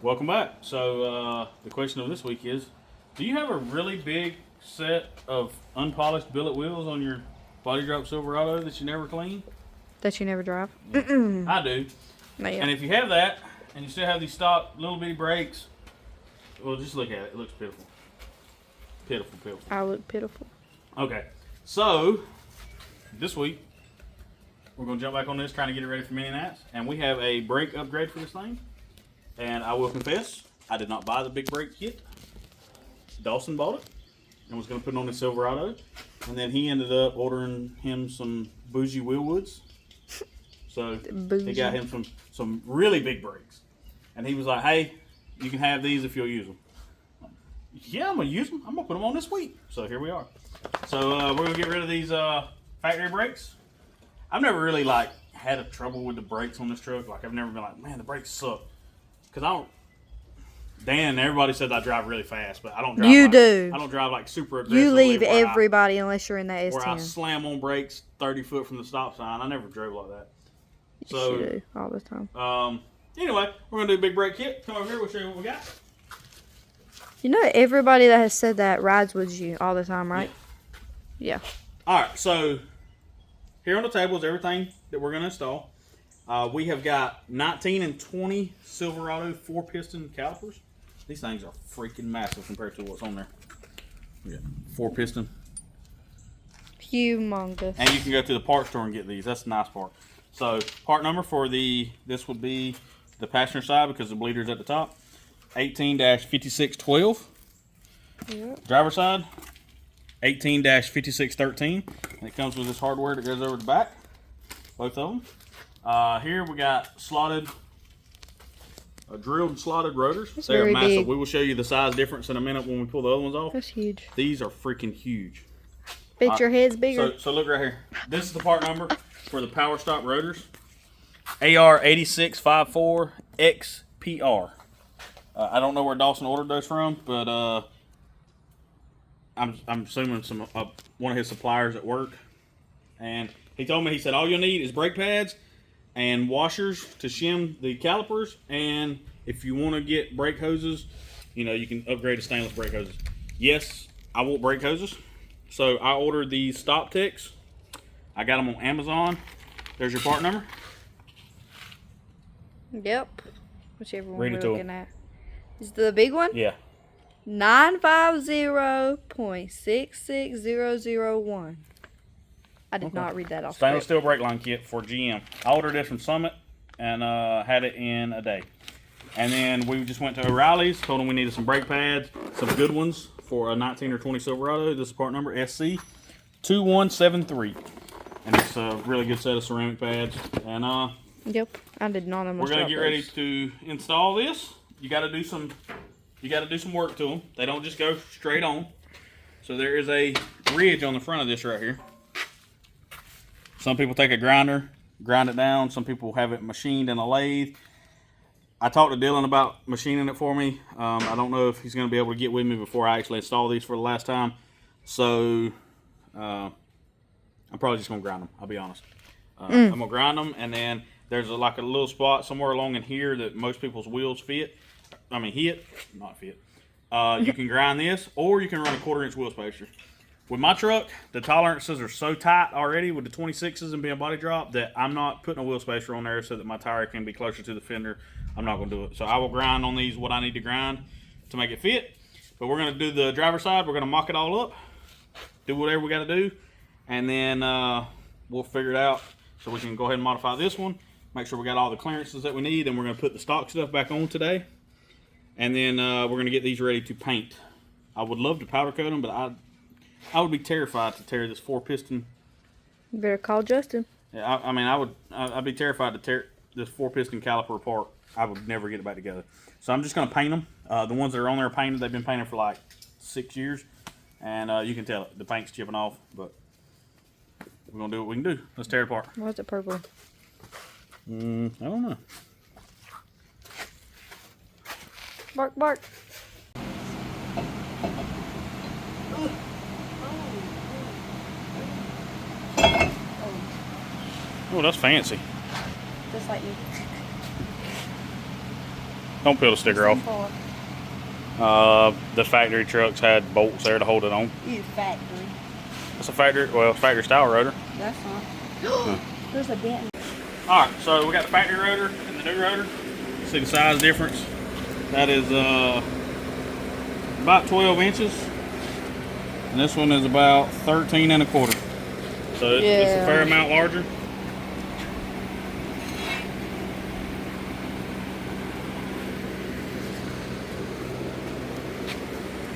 Welcome back. So the question of this week is, do you have a really big set of unpolished billet wheels on your body drop Silverado that you never clean? That you never drive? Yeah. I do. No, yeah. And if you have that, and you still have these stock little bitty brakes, well, just look at it. It looks pitiful. Pitiful. I look pitiful. Okay. So, this week, we're going to jump back on this, trying to get it ready for mini nats. And we have a brake upgrade for this thing. And I will confess, I did not buy the big brake kit. Dawson bought it and was going to put it on the Silverado. And then he ended up ordering him some bougie wheelwoods. So he got him some really big brakes. And he was like, hey, you can have these if you'll use them. Yeah, I'm going to use them. I'm going to put them on this week. So here we are. So we're going to get rid of these factory brakes. I've never really had a trouble with the brakes on this truck. I've never been like, man, the brakes suck. Because Dan and everybody says I drive really fast, but I don't drive. You do. I don't drive super aggressively. You leave everybody unless you're in that S10. Where I slam on brakes 30 foot from the stop sign. I never drove like that. So, you do all the time. Anyway, we're going to do a big brake kit. Come over here, we'll show you what we got. You know everybody that has said that rides with you all the time, right? Yeah. All right, so here on the table is everything that we're going to install. We have got 19 and 20 Silverado 4-piston calipers. These things are freaking massive compared to what's on there. Yeah, 4-piston. Humongous. And you can go to the parts store and get these. That's the nice part. So, part number for this would be the passenger side because the bleeder's at the top. 18-5612. Yep. Driver side, 18-5613. And it comes with this hardware that goes over the back. Both of them. Here we got drilled and slotted rotors. That's they are massive. Big. We will show you the size difference in a minute when we pull the other ones off. That's huge. These are freaking huge. Bet your head's bigger. So look right here. This is the part number for the power stop rotors. AR8654XPR. I don't know where Dawson ordered those from, but I'm assuming one of his suppliers at work. And he told me, he said, all you'll need is brake pads and washers to shim the calipers. And if you want to get brake hoses, you can upgrade to stainless brake hoses. Yes, I want brake hoses. So I ordered these Stop Ticks. I got them on Amazon. There's your part number. Yep. Whichever one Read we're it to looking at. Is the big one? Yeah. 950.66001. I did not read that off. Stainless steel brake line kit for GM. I ordered this from Summit and had it in a day. And then we just went to O'Reilly's, told them we needed some brake pads, some good ones for a 19 or 20 Silverado. This is part number SC2173. And it's a really good set of ceramic pads. And Yep, I did not know much. We're gonna get ready to install this. You got to do some work to them. They don't just go straight on. So there is a ridge on the front of this right here. Some people take a grinder, grind it down. Some people have it machined in a lathe. I talked to Dylan about machining it for me. I don't know if he's going to be able to get with me before I actually install these for the last time. So I'm probably just going to grind them. I'll be honest. I'm going to grind them, and then there's a little spot somewhere along in here that most people's wheels hit. You can grind this, or you can run a 1/4-inch wheel spacer. With my truck, the tolerances are so tight already with the 26s and being body drop that I'm not putting a wheel spacer on there so that my tire can be closer to the fender. I'm not going to do it. So I will grind on these what I need to grind to make it fit. But we're going to do the driver side. We're going to mock it all up, do whatever we got to do, and then we'll figure it out so we can go ahead and modify this one, make sure we got all the clearances that we need, and we're going to put the stock stuff back on today. And then we're going to get these ready to paint. I would love to powder coat them, but I would be terrified to tear this 4-piston. You better call Justin. Yeah, I'd be terrified to tear this 4-piston caliper apart. I would never get it back together. So I'm just going to paint them. The ones that are on there are painted. They've been painted for 6 years. And you can tell the paint's chipping off, but we're going to do what we can do. Let's tear it apart. Why is it purple? I don't know. Bark, bark. Oh, that's fancy. Just like you. Don't peel the sticker off. The factory trucks had bolts there to hold it on. It's factory. It's a factory style rotor. That's not. There's a dent. All right, so we got the factory rotor and the new rotor. See the size difference? That is about 12 inches. And this one is about 13 and a quarter. So it's a fair amount larger.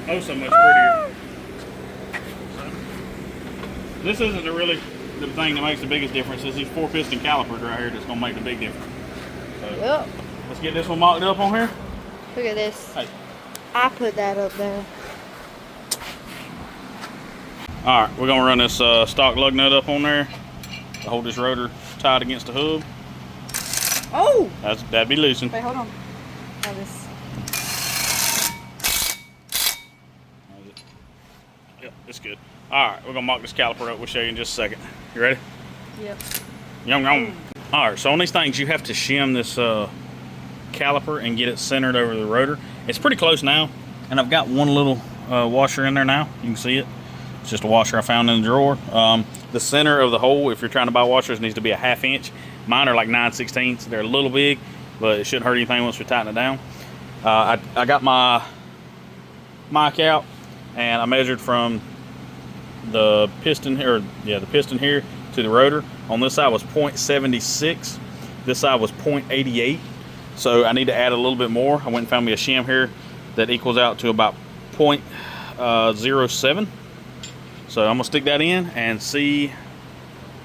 Oh, so much prettier. This isn't the thing that makes the biggest difference. It's these 4-piston calipers right here that's gonna make the big difference. So let's get this one mocked up on here. Look at this. Hey. I put that up there. All right, we're gonna run this stock lug nut up on there to hold this rotor tied against the hub. Oh! That'd be loosened. Wait, hold on. Oh, this. Yep, it's good. All right, we're gonna mock this caliper up. We'll show you in just a second. You ready? Yep. Yum yum. All right, so on these things, you have to shim this caliper and get it centered over the rotor. It's pretty close now, and I've got one little washer in there now. You can see it. It's just a washer I found in the drawer. The center of the hole, if you're trying to buy washers, needs to be a 1/2 inch. Mine are like 9/16. They're a little big, but it shouldn't hurt anything once we tighten it down. I got my mic out, and I measured from the piston here, the piston here to the rotor. On this side was 0.76. This side was 0.88. So I need to add a little bit more. I went and found me a shim here that equals out to about 0.07. So I'm gonna stick that in and see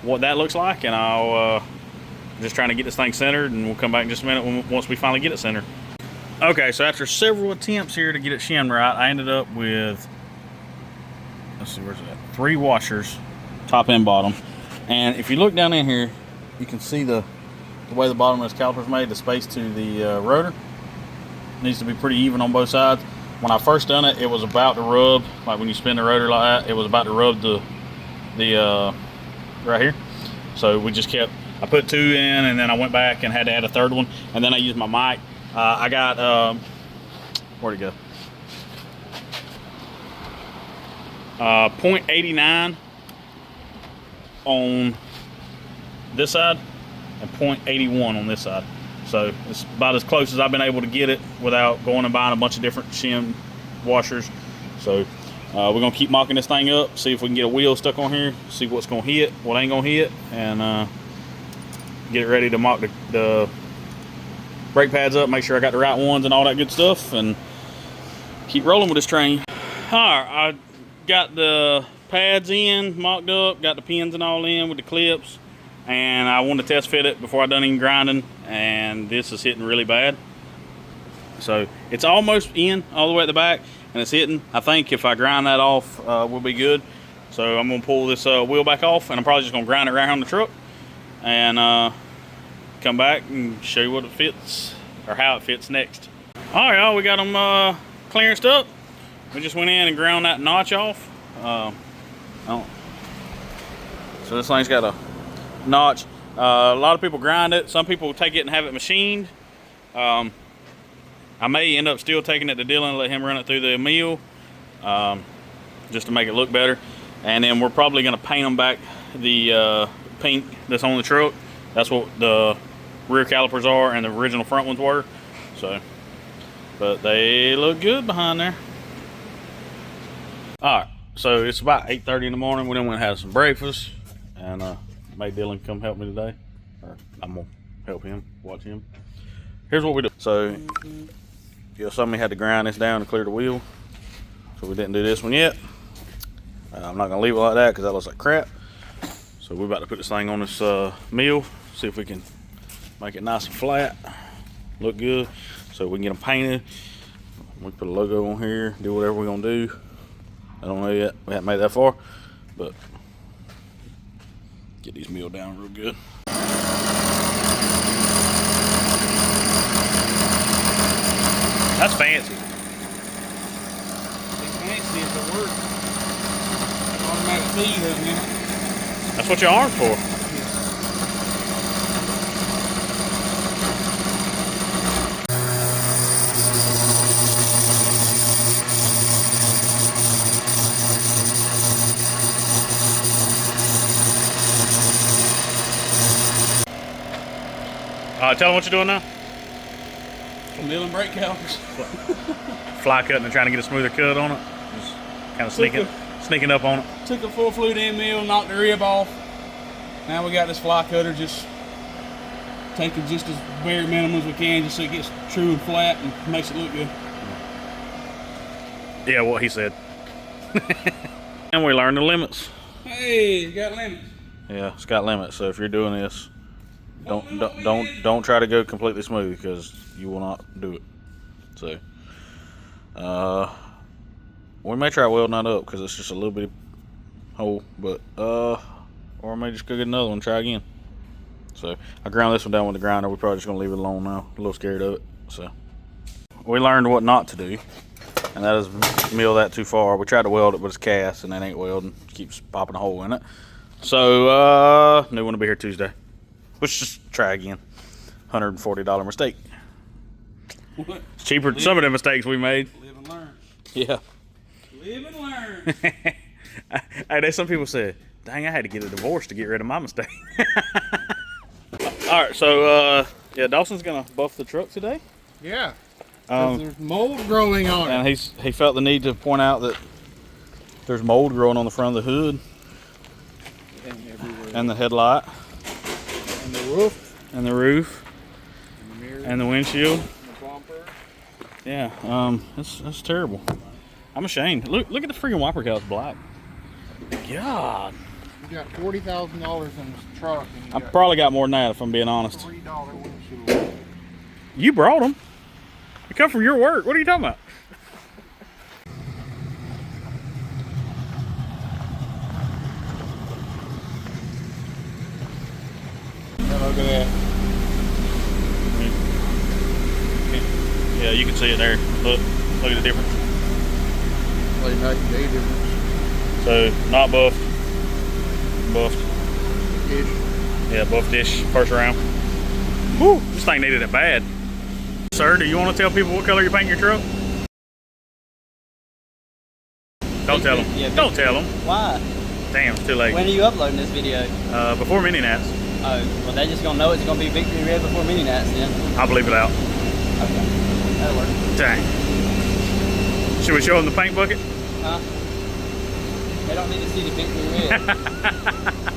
what that looks like, and I'll just trying to get this thing centered, and we'll come back in just a minute once we finally get it centered. Okay, so after several attempts here to get it shimmed right, I ended up with, let's see, where's it at? 3 washers, top and bottom. And if you look down in here, you can see the way the bottom of this caliper is made, the space to the rotor. It needs to be pretty even on both sides. When I first done it, it was about to rub, like when you spin the rotor like that, it was about to rub the right here. So we just kept, I put 2 in, and then I went back and had to add a 3rd one, and then I used my mic. I got, where'd it go? 0.89 on this side and 0.81 on this side. So it's about as close as I've been able to get it without going and buying a bunch of different shim washers. So we're gonna keep mocking this thing up, see if we can get a wheel stuck on here, see what's gonna hit, what ain't gonna hit, and get it ready to mock the brake pads up, make sure I got the right ones and all that good stuff, and keep rolling with this train. All right, I got the pads in, mocked up, got the pins and all in with the clips, and I wanted to test fit it before I done any grinding, and this is hitting really bad. So it's almost in all the way at the back, and it's hitting. I think if I grind that off, we'll be good. So I'm gonna pull this wheel back off, and I'm probably just gonna grind it right on the truck, and come back and show you what it fits, or how it fits next. All right, y'all, we got them clearanced up. We just went in and ground that notch off. So this thing's got a notch. A lot of people grind it. Some people take it and have it machined. I may end up still taking it to Dylan and let him run it through the mill, just to make it look better. And then we're probably gonna paint them back the pink that's on the truck. That's what the rear calipers are, and the original front ones were. So, but they look good behind there. All right, so it's about 8:30 in the morning. We then went and had some breakfast, and made Dylan come help me today. Or I'm gonna help him, watch him. Here's what we do. So, somebody had to grind this down to clear the wheel. So we didn't do this one yet. I'm not gonna leave it like that because that looks like crap. So we're about to put this thing on this mill, see if we can make it nice and flat, look good, so we can get them painted. We put a logo on here, do whatever we're gonna do. I don't know yet, we haven't made that far, but get these milled down real good. That's fancy. It's fancy if it works. Automatic feed, isn't it? That's what your arm's for. Tell them what you're doing now. Milling brake calipers. Fly cutting and trying to get a smoother cut on it. Just kind of sneaking up on it. Took a full fluid end mill, knocked the rib off. Now we got this fly cutter just taking just as bare minimum as we can just so it gets true and flat and makes it look good. Yeah, what he said. And we learned the limits. Hey, you got limits. Yeah, it's got limits. So if you're doing this, don't try to go completely smooth because you will not do it. So we may try welding that up because it's just a little bitty hole, but or I may just go get another one and try again. So I ground this one down with the grinder. We're probably just gonna leave it alone now. A little scared of it. So we learned what not to do, and that is mill that too far. We tried to weld it, but it's cast and that ain't welding. It keeps popping a hole in it. So new one will be here Tuesday. Let's just try again. $140 mistake. What? It's cheaper than some of the mistakes we made. Live and learn. Yeah. Live and learn. Hey, there's some people said, dang, I had to get a divorce to get rid of my mistake. All right, so yeah, Dawson's gonna buff the truck today. Yeah. There's mold growing on it. And he felt the need to point out that there's mold growing on the front of the hood And everywhere. and the headlight And the roof. and the roof And the mirror. and the windshield. And the bumper. Yeah, that's terrible. I'm ashamed. Look at the freaking wiper cow's black. God, You got $40,000 in this truck. And you I probably got more than that if I'm being honest. $3 windshield. You brought them. They come from your work. What are you talking about? Look at that. Yeah, you can see it there. Look at the difference. Like night and day difference. So not buffed, buffed. Ish. Yeah, buffed-ish first round. Whew, this thing needed it bad. Sir, do you want to tell people what color you paint your truck? Don't tell them. Yeah, Don't tell them. Why? Damn, it's too late. When are you uploading this video? Before mini nats. Oh, well, they're just gonna know it's gonna be Victory Red before mini nats then. I'll bleep it out. Okay, that'll work. Dang. Should we show them the paint bucket? Huh? They don't need to see the Victory Red.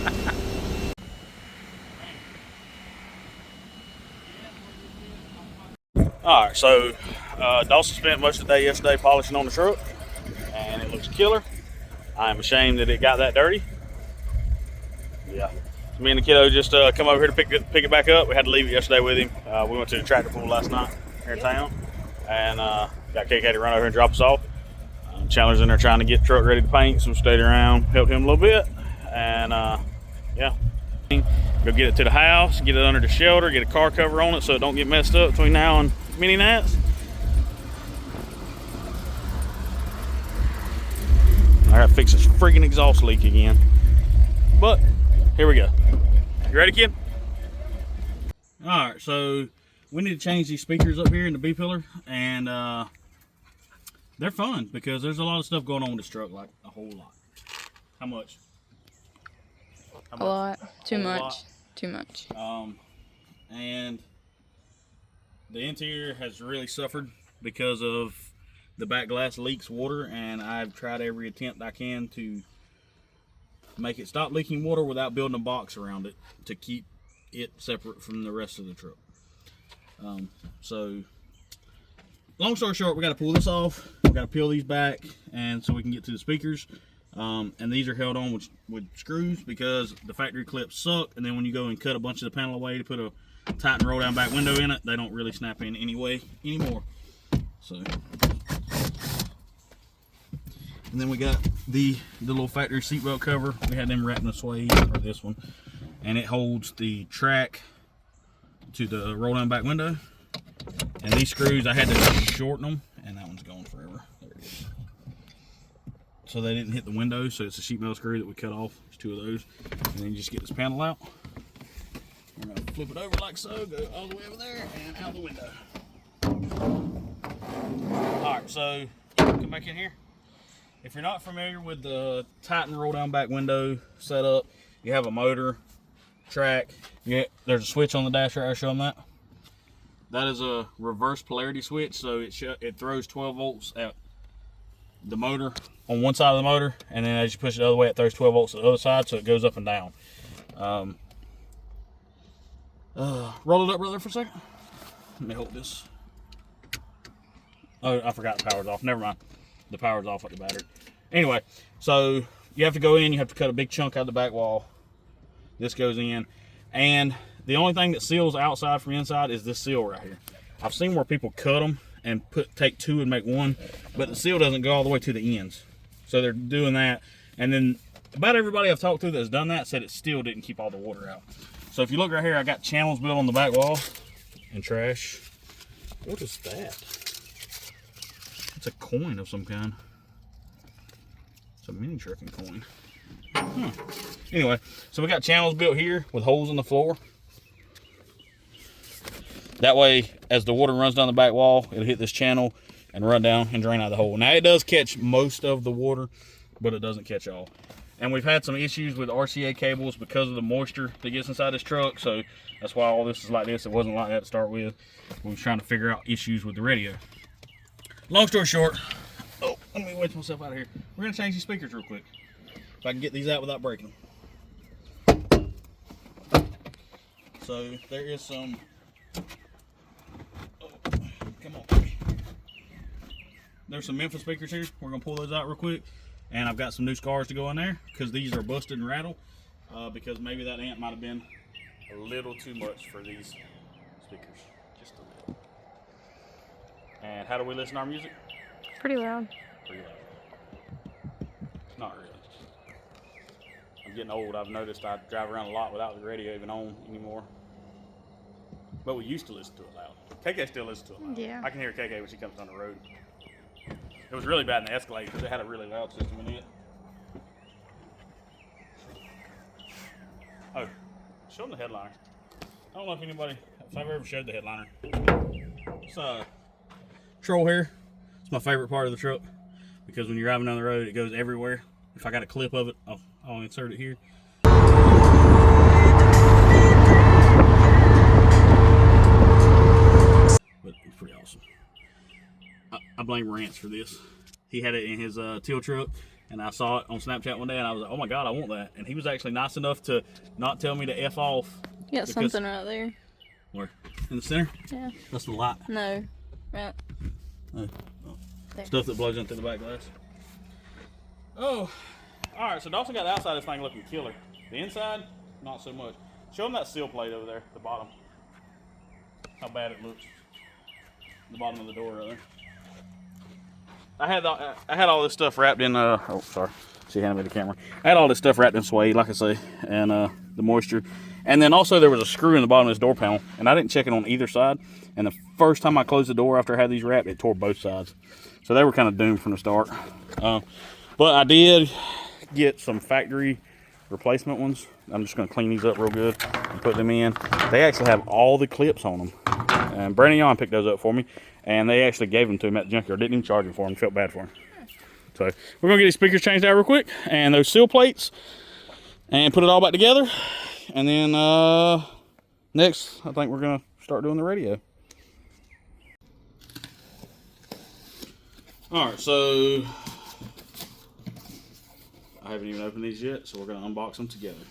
Alright, so Dawson spent most of the day yesterday polishing on the truck, and it looks killer. I am ashamed that it got that dirty. Yeah. So me and the kiddo just come over here to pick it back up. We had to leave it yesterday with him. We went to the tractor pool last night here in town, and got KK to run over here and drop us off. Chandler's in there trying to get the truck ready to paint, so we stayed around, helped him a little bit, and yeah. Go get it to the house, get it under the shelter, get a car cover on it so it don't get messed up between now and mini nats. I gotta fix this freaking exhaust leak again. But here we go. You ready, kid? Alright, so we need to change these speakers up here in the B pillar, and they're fun because there's a lot of stuff going on with this truck, like a whole lot. How much? How A much? lot. Too Whole much. lot. Too much. And the interior has really suffered because of the back glass leaks water, and I've tried every attempt I can to make it stop leaking water without building a box around it to keep it separate from the rest of the truck. So long story short, we got to pull this off, we got to peel these back, and so we can get to the speakers. And these are held on with screws because the factory clips suck, and then when you go and cut a bunch of the panel away to put a tight and roll down back window in it, they don't really snap in anyway anymore. So, and then we got the little factory seatbelt cover. We had them wrapped in a suede, or this one, and it holds the track to the roll down back window. And these screws, I had to shorten them, and that one's gone forever. There it is. So they didn't hit the window, so it's a sheet metal screw that we cut off. There's two of those. And then you just get this panel out. We're gonna flip it over like so, go all the way over there and out the window. Alright, so come back in here. If you're not familiar with the Titan roll down back window setup, you have a motor, track, there's a switch on the dash right there, show them that. That is a reverse polarity switch, so it throws 12 volts at the motor on one side of the motor, and then as you push it the other way, it throws 12 volts to the other side, so it goes up and down. Roll it up, brother, for a second. Let me hold this. Oh, I forgot the power's off. Never mind. The power's off at the battery. Anyway, so you have to go in. You have to cut a big chunk out of the back wall. This goes in, and the only thing that seals outside from inside is this seal right here. I've seen where people cut them and take two and make one, but the seal doesn't go all the way to the ends. So they're doing that, and then about everybody I've talked to that's done that said it still didn't keep all the water out. So if you look right here, I got channels built on the back wall and trash. What is that? It's a coin of some kind. It's a mini trucking coin. Anyway, so we got channels built here with holes in the floor. That way, as the water runs down the back wall, it'll hit this channel and run down and drain out the hole. Now, it does catch most of the water, but it doesn't catch all. And we've had some issues with RCA cables because of the moisture that gets inside this truck, so that's why all this is like this. It wasn't like that to start with. We was trying to figure out issues with the radio. Long story short, oh, let me wedge myself out of here. We're gonna change these speakers real quick. If I can get these out without breaking them. So there is some, oh, come on. There's some Memphis speakers here. We're gonna pull those out real quick. And I've got some new scars to go in there because these are busted and rattled because maybe that amp might have been a little too much for these speakers. Just a little. And how do we listen to our music? Pretty loud. Pretty loud. Not really. I'm getting old. I've noticed I drive around a lot without the radio even on anymore. But we used to listen to it loud. KK still listens to it loud. Yeah. I can hear KK when she comes down the road. It was really bad in the Escalade because it had a really loud system in it. Oh, show them the headliner. I don't know if I've ever showed the headliner. It's troll hair. It's my favorite part of the truck because when you're driving down the road, it goes everywhere. If I got a clip of it, I'll insert it here. But it's pretty awesome. I blame Rance for this. He had it in his teal truck, and I saw it on Snapchat one day, and I was like, oh my God, I want that. And he was actually nice enough to not tell me to F off. You got something right there. Where? In the center? Yeah. That's the light. No. Right. Oh. Stuff that blows into the back glass. Oh. Alright, so Dawson got the outside of this thing looking killer. The inside, not so much. Show him that seal plate over there, the bottom. How bad it looks. The bottom of the door right there. I had all this stuff wrapped in oh sorry, she handed me the camera. I had all this stuff wrapped in suede, like I say, and the moisture. And then also there was a screw in the bottom of this door panel, and I didn't check it on either side. And the first time I closed the door after I had these wrapped, it tore both sides. So they were kind of doomed from the start. But I did get some factory replacement ones. I'm just gonna clean these up real good and put them in. They actually have all the clips on them. And Brandon Yon picked those up for me. And they actually gave them to him at the junkyard. Didn't even charge him for them. Felt bad for him. So we're going to get these speakers changed out real quick. And those seal plates. And put it all back together. And then next, I think we're going to start doing the radio. Alright, so I haven't even opened these yet. So we're going to unbox them together.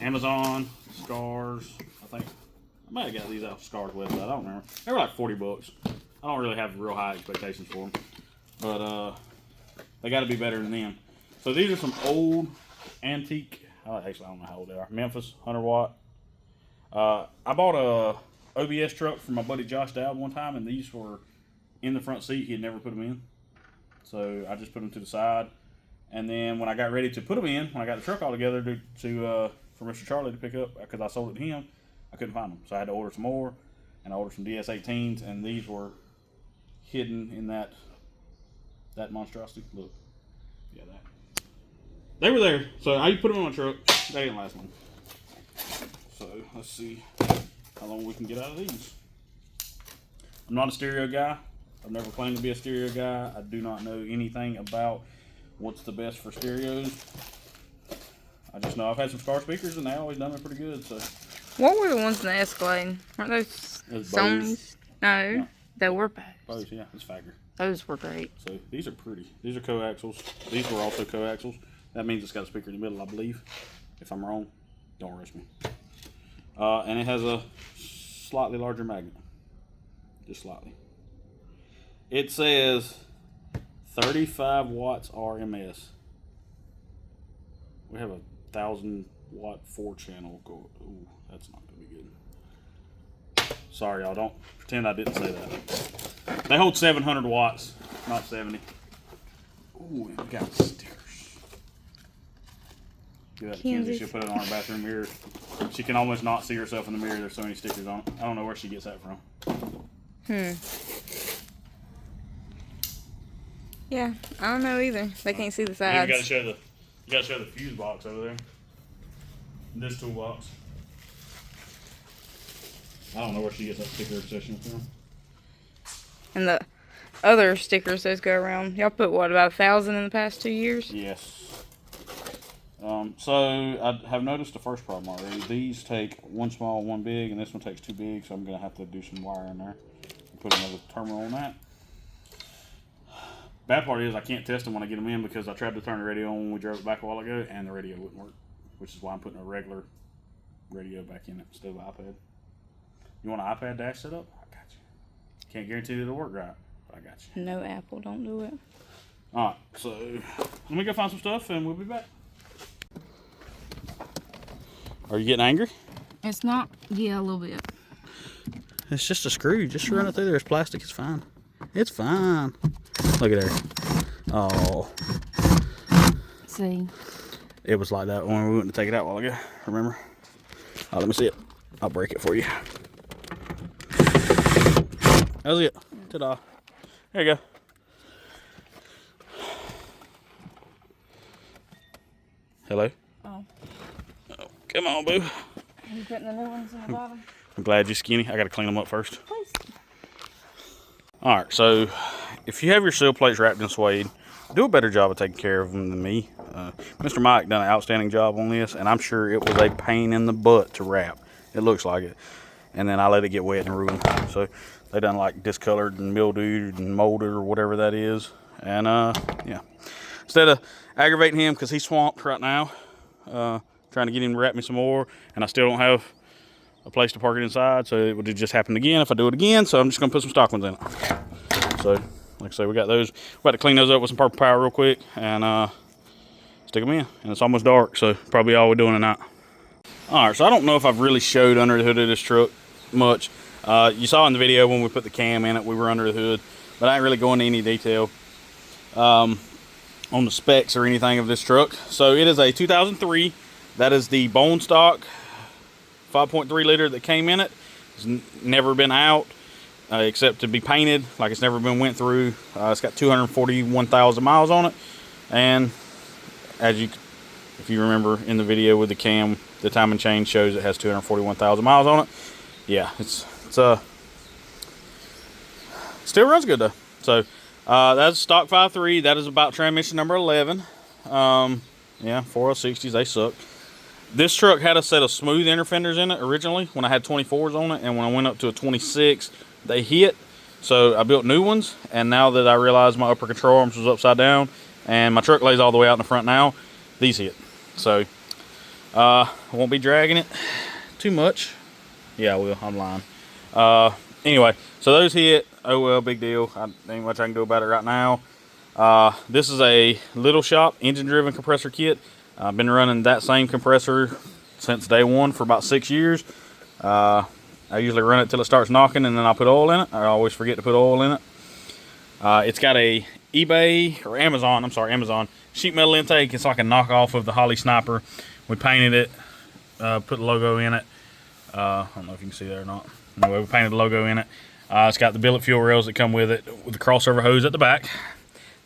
Amazon, Scars, I think. I might have got these off Scar's website. I don't remember. They were like 40 bucks. I don't really have real high expectations for them. But they got to be better than them. So these are some old antique, actually I don't know how old they are, Memphis 100 watt. I bought a OBS truck from my buddy Josh Dowd one time, and these were in the front seat. He had never put them in. So I just put them to the side. And then when I got ready to put them in, when I got the truck all together for Mr. Charlie to pick up, because I sold it to him, I couldn't find them. So I had to order some more, and I ordered some DS18s, and these were hidden in that monstrosity. Look. Yeah, that. They were there. So how you put them on a truck, they didn't last long. So let's see how long we can get out of these. I'm not a stereo guy. I've never claimed to be a stereo guy. I do not know anything about what's the best for stereos. I just know I've had some Scar speakers, and they always done me pretty good. So What were the ones in the Escalade? Weren't those Those Sony's? No, No. they were bad. Bose, yeah, it's Fagger. Those were great. So these are pretty. These are coaxials. These were also coaxials. That means it's got a speaker in the middle, I believe. If I'm wrong, don't rush me. And it has a slightly larger magnet. Just slightly. It says 35 watts RMS. We have a 1,000-watt 4-channel. Ooh, that's not going to be good. Sorry, y'all. Don't pretend I didn't say that. They hold 700 watts, not 70. Ooh, and we got stickers. Give that to Kenzie. She'll put it on her bathroom mirror. She can almost not see herself in the mirror. There's so many stickers on it. I don't know where she gets that from. Yeah, I don't know either. They can't see the You sides. gotta show the fuse box over there. This toolbox. I don't know where she gets that sticker obsession from. And the other stickers those go around. Y'all put what, about 1,000 in the past 2 years? Yes. So I have noticed the first problem already. These take one small, one big, and this one takes two big, so I'm gonna have to do some wire in there. Put another terminal on that. Bad part is I can't test them when I get them in because I tried to turn the radio on when we drove it back a while ago, and the radio wouldn't work, which is why I'm putting a regular radio back in it instead of an iPad. You want an iPad dash set up? I got you. Can't guarantee that it'll work right, but I got you. No, Apple, don't do it. Alright, so let me go find some stuff and we'll be back. Are you getting angry? It's not, yeah, a little bit. It's just a screw. Just run it through there. It's plastic. It's fine. It's fine. Look at there. Oh. See. It was like that when we went to take it out a while ago. Remember? Oh, let me see it. I'll break it for you. How's it? Ta-da. There you go. Hello? Oh. Oh, come on, boo. Are you putting the new ones in the bottom? I'm glad you're skinny. I got to clean them up first. Please. All right, so if you have your sill plates wrapped in suede, do a better job of taking care of them than me. Mr. Mike done an outstanding job on this, and I'm sure it was a pain in the butt to wrap. It looks like it. And then I let it get wet and ruin. So they done like discolored and mildewed and molded or whatever that is. And yeah, instead of aggravating him because he's swamped right now, trying to get him to wrap me some more, and I still don't have a place to park it inside, so it would have just happened again if I do it again. So I'm just gonna put some stock ones in it. So like I say, we got those. We got to clean those up with some purple power real quick and stick them in. And it's almost dark, so probably all we're doing tonight. All right, so I don't know if I've really showed under the hood of this truck much. You saw in the video when we put the cam in it, we were under the hood, but I ain't really going into any detail on the specs or anything of this truck. So it is a 2003. That is the bone stock 5.3 liter that came in it. It's never been out except to be painted, like it's never been went through. It's got 241,000 miles on it, and if you remember in the video with the cam, the timing chain shows it has 241,000 miles on it. Yeah, it's still runs good though. So that's stock 5.3. That is about transmission number 11. Yeah, 4L60s, they suck. This truck had a set of smooth inner fenders in it originally when I had 24s on it, and when I went up to a 26, they hit. So I built new ones, and now that I realized my upper control arms was upside down, and my truck lays all the way out in the front now, these hit. So I won't be dragging it too much. Yeah, I will. I'm lying. Anyway, so those hit. Oh well, big deal. Ain't much I can do about it right now. This is a Little Shop engine-driven compressor kit. I've been running that same compressor since day one for about 6 years. I usually run it till it starts knocking, and then I'll put oil in it. I always forget to put oil in it. It's got a Amazon sheet metal intake. It's like a knockoff of the Holly Sniper. We painted it, put the logo in it. I don't know if you can see that or not. Anyway, we painted the logo in it. It's got the billet fuel rails that come with it with the crossover hose at the back.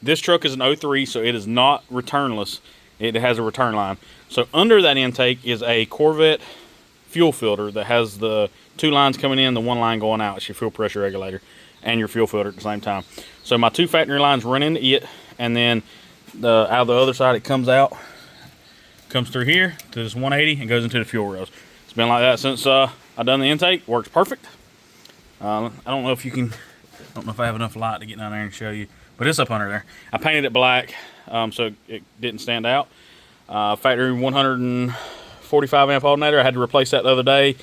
This truck is an 03, so it is not returnless. It has a return line. So under that intake is a Corvette fuel filter that has the two lines coming in, the one line going out. It's your fuel pressure regulator and your fuel filter at the same time. So my two factory lines run into it, and then out of the other side it comes out, comes through here to this 180 and goes into the fuel rails. It's been like that since I done the intake. Works perfect. I don't know if you can, I don't know if I have enough light to get down there and show you, but it's up under there. I painted it black so it didn't stand out. Factory 145 amp alternator. I had to replace that the other day.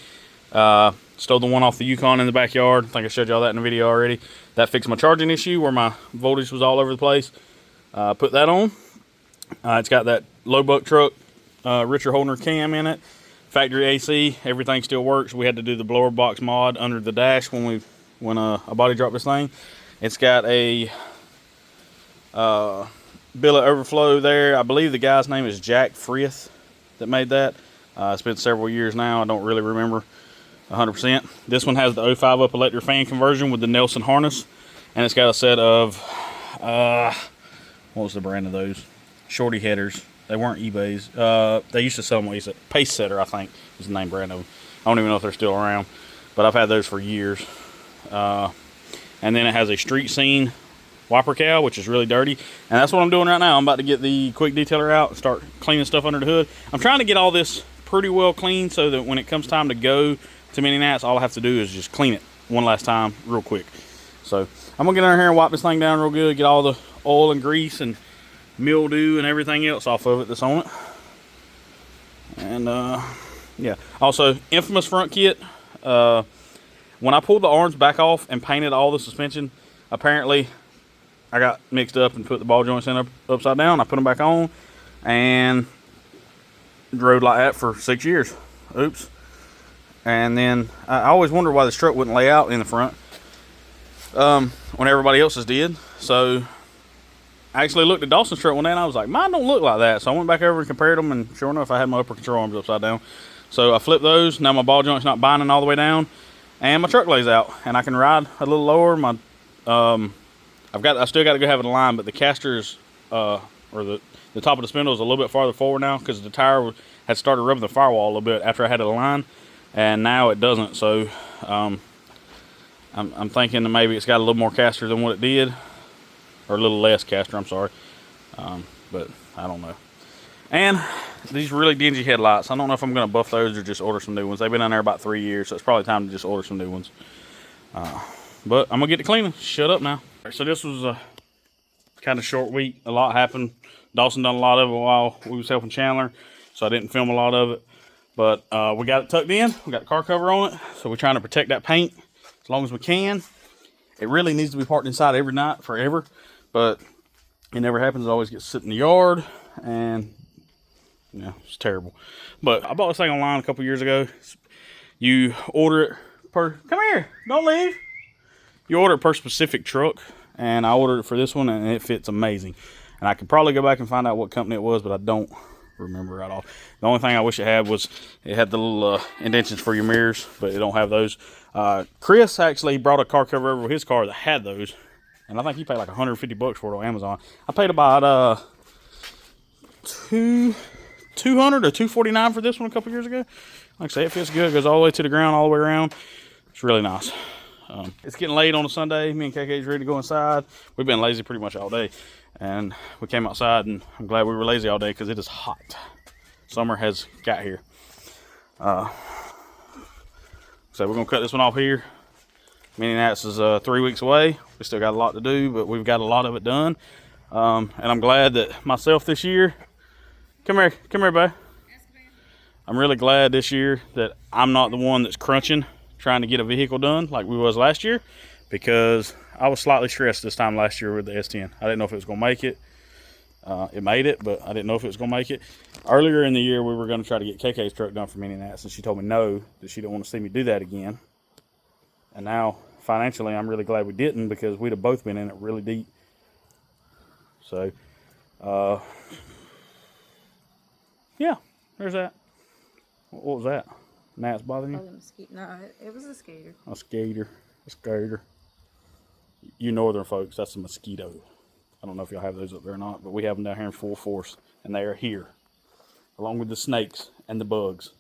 Stole the one off the Yukon in the backyard. I think I showed y'all that in the video already. That fixed my charging issue where my voltage was all over the place. Put that on. It's got that low buck truck Richard Holdner cam in it. Factory AC, everything still works. We had to do the blower box mod under the dash when I body dropped this thing. It's got a billet overflow there. I believe the guy's name is Jack Frith that made that. It's been several years now. I don't really remember 100%. This one has the 05 up electric fan conversion with the Nelson harness, and it's got a set of what was the brand of those? Shorty headers. They weren't eBay's. They used to sell them. Pace Setter, I think, is the name brand of them. I don't even know if they're still around, but I've had those for years. And then it has a street scene wiper cowl, which is really dirty, and that's what I'm doing right now. I'm about to get the quick detailer out and start cleaning stuff under the hood. I'm trying to get all this pretty well clean so that when it comes time to go to Mini Nats, all I have to do is just clean it one last time real quick. So I'm gonna get under here and wipe this thing down real good, get all the oil and grease and mildew and everything else off of it that's on it. And yeah, also infamous front kit. When I pulled the arms back off and painted all the suspension, apparently I got mixed up and put the ball joints in upside down. I put them back on and rode like that for 6 years. Oops. And then I always wondered why this truck wouldn't lay out in the front when everybody else's did. So I actually looked at Dawson's truck one day and I was like, mine don't look like that. So I went back over and compared them, and sure enough, I had my upper control arms upside down. So I flipped those. Now my ball joint's not binding all the way down, and my truck lays out, and I can ride a little lower. My I still got to go have it aligned, but the casters or the top of the spindle is a little bit farther forward now because the tire had started rubbing the firewall a little bit after I had it aligned, and now it doesn't. So I'm thinking that maybe it's got a little more caster than what it did, or a little less caster, I'm sorry. But I don't know. And these really dingy headlights, I don't know if I'm going to buff those or just order some new ones. They've been on there about 3 years, so it's probably time to just order some new ones. But I'm going to get to cleaning. Shut up now. So this was a kind of short week. A lot happened. Dawson done a lot of it while we was helping Chandler, so I didn't film a lot of it. But we got it tucked in. We got the car cover on it, so we're trying to protect that paint as long as we can. It really needs to be parked inside every night forever, but it never happens. It always gets sit in the yard, and yeah, it's terrible. But I bought this thing online a couple years ago. You order it per, come here, don't leave. You order it per specific truck, and I ordered it for this one, and it fits amazing. And I could probably go back and find out what company it was, but I don't remember right off. The only thing I wish it had was it had the little indentions for your mirrors, but it don't have those. Chris actually brought a car cover over with his car that had those, and I think he paid like $150 for it on Amazon. I paid about $200 or $249 for this one a couple years ago. Like I say, it fits good. It goes all the way to the ground, all the way around. It's really nice. It's getting late on a Sunday. Me and KK's ready to go inside. We've been lazy pretty much all day, and we came outside, and I'm glad we were lazy all day because it is hot. Summer has got here. So we're gonna cut this one off here. Mini Nats is 3 weeks away. We still got a lot to do, but we've got a lot of it done. And I'm glad that myself this year, come here, bud. I'm really glad this year that I'm not the one that's crunching, trying to get a vehicle done like we was last year, because I was slightly stressed this time last year with the S10. I didn't know if it was gonna make it. It made it, but I didn't know if it was gonna make it. Earlier in the year, we were gonna try to get KK's truck done for Mini Nats, and she told me no, that she didn't want to see me do that again. And now, financially, I'm really glad we didn't, because we'd have both been in it really deep. So, yeah, there's that. What was that? Gnats bothering you? No, it was a skater. A skater. A skater. You northern folks, that's a mosquito. I don't know if y'all have those up there or not, but we have them down here in full force, and they are here, along with the snakes and the bugs.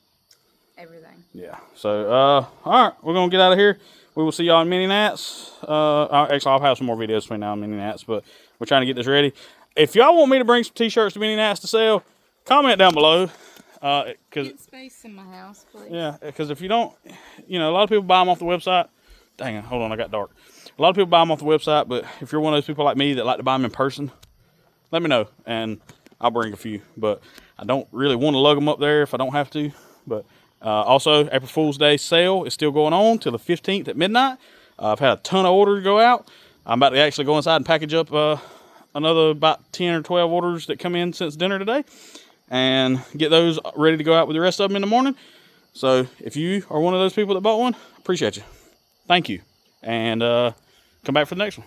Everything. Yeah. So, all right, we're gonna get out of here. We will see y'all in Mini Nats. Actually, I'll have some more videos between now and Mini Nats, but we're trying to get this ready. If y'all want me to bring some t-shirts to Mini Nats to sell, comment down below. Because Get space in my house, please. yeah, because if you don't, you know, a lot of people buy them off the website. Dang it, hold on, I got dark. A lot of people buy them off the website, but if you're one of those people like me that like to buy them in person, let me know, and I'll bring a few. But I don't really want to lug them up there if I don't have to. But also, April Fool's Day sale is still going on till the 15th at midnight. I've had a ton of orders go out. I'm about to actually go inside and package up another about 10 or 12 orders that come in since dinner today, and get those ready to go out with the rest of them in the morning. So if you are one of those people that bought one, appreciate you. Thank you. And come back for the next one.